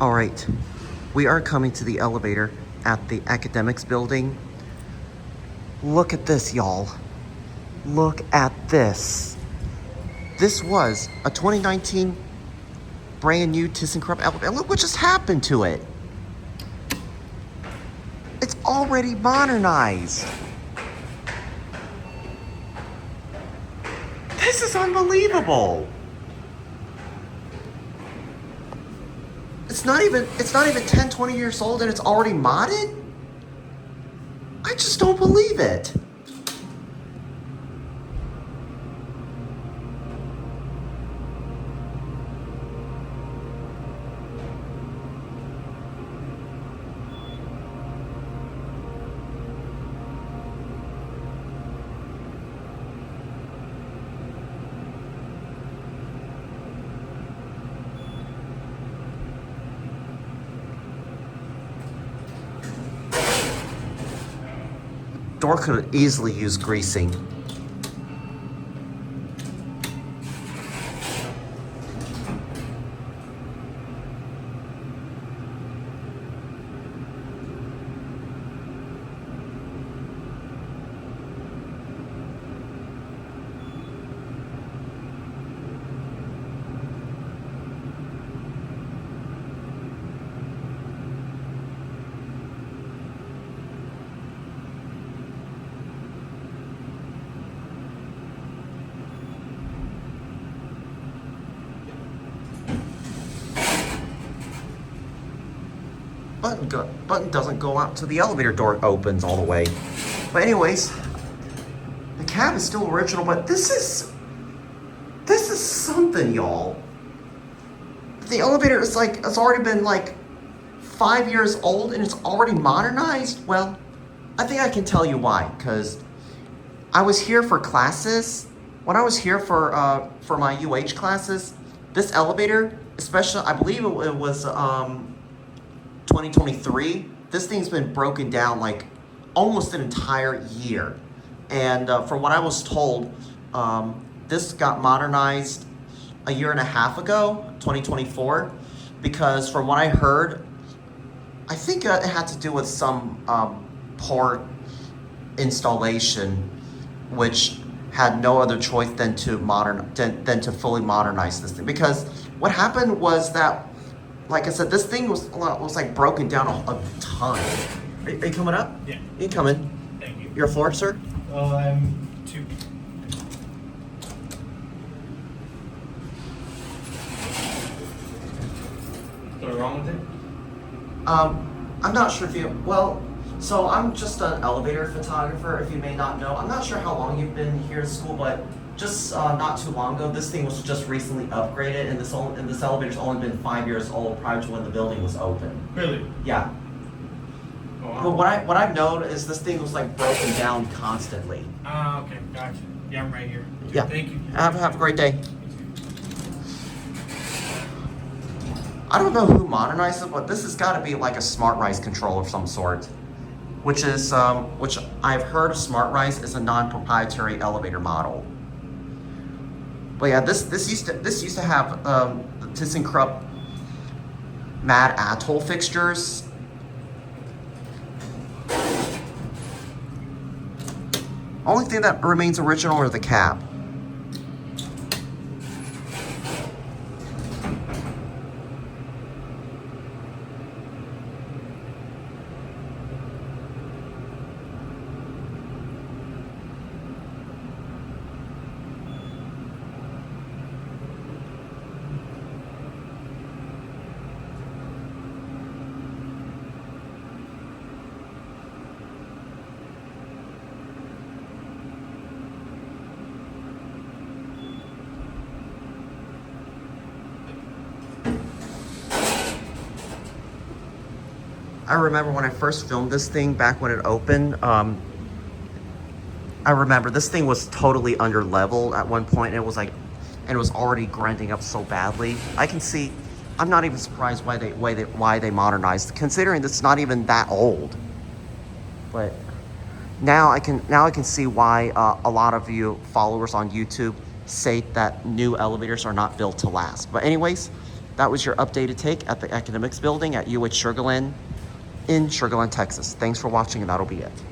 All right, we are coming to the elevator at the academics building. Look at this, y'all. Look at this. This was a 2019 brand new ThyssenKrupp elevator. Look what just happened to it. It's already modernized. This is unbelievable. It's not even 10, 20 years old and it's already modded? I just don't believe it. Door could easily use greasing. Button doesn't go out till the elevator door opens all the way. But anyways, the cab is still original, but this is something, y'all. The elevator is like, it's already been like 5 years old and it's already modernized. Well, I think I can tell you why, because I was here for classes. When I was here for my UH classes, this elevator, especially, I believe it was 2023, this thing's been broken down like almost an entire year. And from what I was told, this got modernized a year and a half ago, 2024, because from what I heard, I think it had to do with some poor installation, which had no other choice than to fully modernize this thing. Because what happened was that, like I said, this thing was like broken down a ton. Are you coming up? Yeah. You can come in. Thank you. Your floor, sir? I'm 2. What's wrong with it? I'm not sure if you, well, so I'm just an elevator photographer, if you may not know. I'm not sure how long you've been here at school, but just not too long ago, this thing was just recently upgraded, and this elevator's only been 5 years old prior to when the building was open. Really? Yeah. Oh, wow. But what I've known is this thing was like broken down constantly. Okay, gotcha. Yeah, I'm right here. Yeah. Thank you. Have a great day. I don't know who modernized it, but this has got to be like a SmartRise controller of some sort, which I've heard of SmartRise is a non-proprietary elevator model. But yeah, this used to have the ThyssenKrupp Mad Atoll fixtures. Only thing that remains original are the cab. I remember when I first filmed this thing back when it opened, I remember this thing was totally under level at one point, and it was already grinding up so badly. I can see, I'm not even surprised why they modernized, considering it's not even that old. But now I can see why a lot of you followers on YouTube say that new elevators are not built to last. But anyways, that was your updated take at the academics building at UH Sugar Land in Sugar Land, Texas. Thanks for watching, and that'll be it.